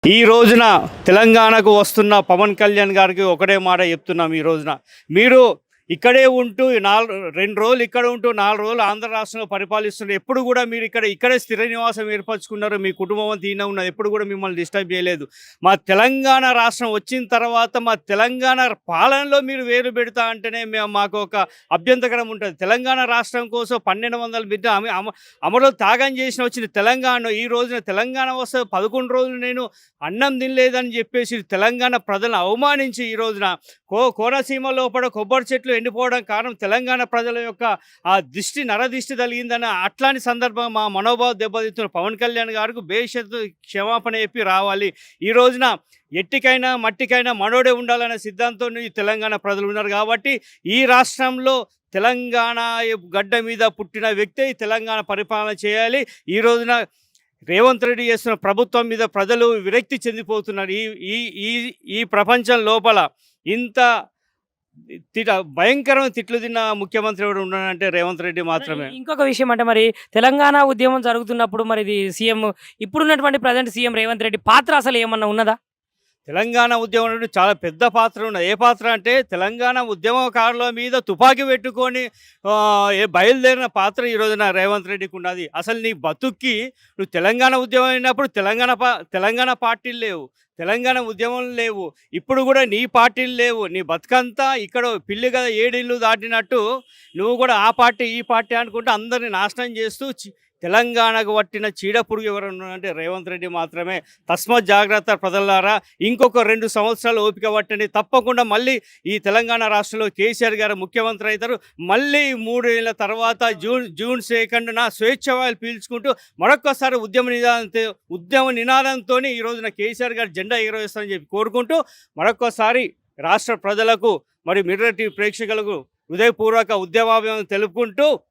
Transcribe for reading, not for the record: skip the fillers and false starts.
ఈ రోజున తెలంగాణకు వస్తున్న పవన్ కళ్యాణ్ గారికి ఒకటే మాట చెప్తున్నాం. ఈ రోజున మీరు ఇక్కడే ఉంటూ 2 రోజులు ఇక్కడ ఉంటూ 4 రోజులు ఆంధ్ర రాష్ట్రంలో పరిపాలిస్తున్నారు. ఎప్పుడు కూడా మీరు ఇక్కడే స్థిర నివాసం ఏర్పరచుకున్నారు. మీ కుటుంబం అంతా ఈయన ఉన్నది. ఎప్పుడు కూడా మిమ్మల్ని డిస్టర్బ్ చేయలేదు. మా తెలంగాణ రాష్ట్రం వచ్చిన తర్వాత మా తెలంగాణ పాలనలో మీరు వేలు పెడతా అంటేనే మాకు ఒక అభ్యంతకరం ఉంటుంది. తెలంగాణ రాష్ట్రం కోసం 1200 బిడ్డ అమలు త్యాగం చేసిన వచ్చిన తెలంగాణ ఈ రోజున తెలంగాణ వస్తే 11 రోజులు నేను అన్నం తినలేదని చెప్పేసి తెలంగాణ ప్రజలను అవమానించి ఈ రోజున కోనసీమ లోపల కొబ్బరి చెట్లు ఎండిపోవడం కారణం తెలంగాణ ప్రజల యొక్క ఆ నరదిష్టి తగిలిందని అట్లాంటి సందర్భం మా మనోభావం దెబ్బతిస్తున్న పవన్ కళ్యాణ్ గారికి బేషరతు క్షమాపణ చెప్పి రావాలి. ఈ రోజున ఎట్టికైనా మట్టికైనా మనోడే ఉండాలనే సిద్ధాంతం ఈ తెలంగాణ ప్రజలు ఉన్నారు. కాబట్టి ఈ రాష్ట్రంలో తెలంగాణ గడ్డ మీద పుట్టిన వ్యక్తి తెలంగాణ పరిపాలన చేయాలి. ఈ రోజున రేవంత్ రెడ్డి చేస్తున్న ప్రభుత్వం మీద ప్రజలు విరక్తి చెందిపోతున్నారు. ఈ ఈ ఈ ఈ ప్రపంచం లోపల ఇంత భయంకరమైన తిట్లు తిన్న ముఖ్యమంత్రి ఎవరు ఉన్నాడంటే రేవంత్ రెడ్డి మాత్రమే. ఇంకొక విషయం అంటే మరి తెలంగాణ ఉద్యమం జరుగుతున్నప్పుడు మరి ఇది సీఎం ఇప్పుడున్నటువంటి ప్రజెంట్ సీఎం రేవంత్ రెడ్డి పాత్ర అసలు ఏమన్నా ఉన్నదా? తెలంగాణ ఉద్యమంలో చాలా పెద్ద పాత్ర ఉన్నది. ఏ పాత్ర అంటే తెలంగాణ ఉద్యమకారుల మీద తుపాకీ పెట్టుకొని బయలుదేరిన పాత్ర ఈ రోజున రేవంత్ రెడ్డికి ఉన్నది. అసలు నీ బతుక్కి నువ్వు తెలంగాణ ఉద్యమం అయినప్పుడు తెలంగాణ పార్టీలు లేవు, తెలంగాణ ఉద్యమం లేవు, ఇప్పుడు కూడా నీ పార్టీలు లేవు. నీ బతుకంతా ఇక్కడ పిల్లి కదా 7 ఇళ్ళు దాటినట్టు నువ్వు కూడా ఆ పార్టీ ఈ పార్టీ అనుకుంటూ అందరిని నాశనం చేస్తూ తెలంగాణకు పట్టిన చీడపురుగు ఎవరన్నా అంటే రేవంత్ రెడ్డి మాత్రమే. తస్మాత్ జాగ్రత్త ప్రజలారా, ఇంకొక 2 సంవత్సరాలు ఓపిక పట్టండి. తప్పకుండా మళ్ళీ ఈ తెలంగాణ రాష్ట్రంలో కేసీఆర్ గారు ముఖ్యమంత్రి అవుతారు. మళ్ళీ 3 ఏళ్ళ తర్వాత జూన్ 2న స్వేచ్ఛ వాయులు పీల్చుకుంటూ మరొక్కసారి ఉద్యమ నినాదంతో ఈ రోజున కేసీఆర్ గారు జెండా ఎగరవేస్తారని చెప్పి కోరుకుంటూ మరొక్కసారి రాష్ట్ర ప్రజలకు మరి మిర్రర్ టీవీ ప్రేక్షకులకు హృదయపూర్వక ఉద్యమాభిమానం తెలుపుకుంటూ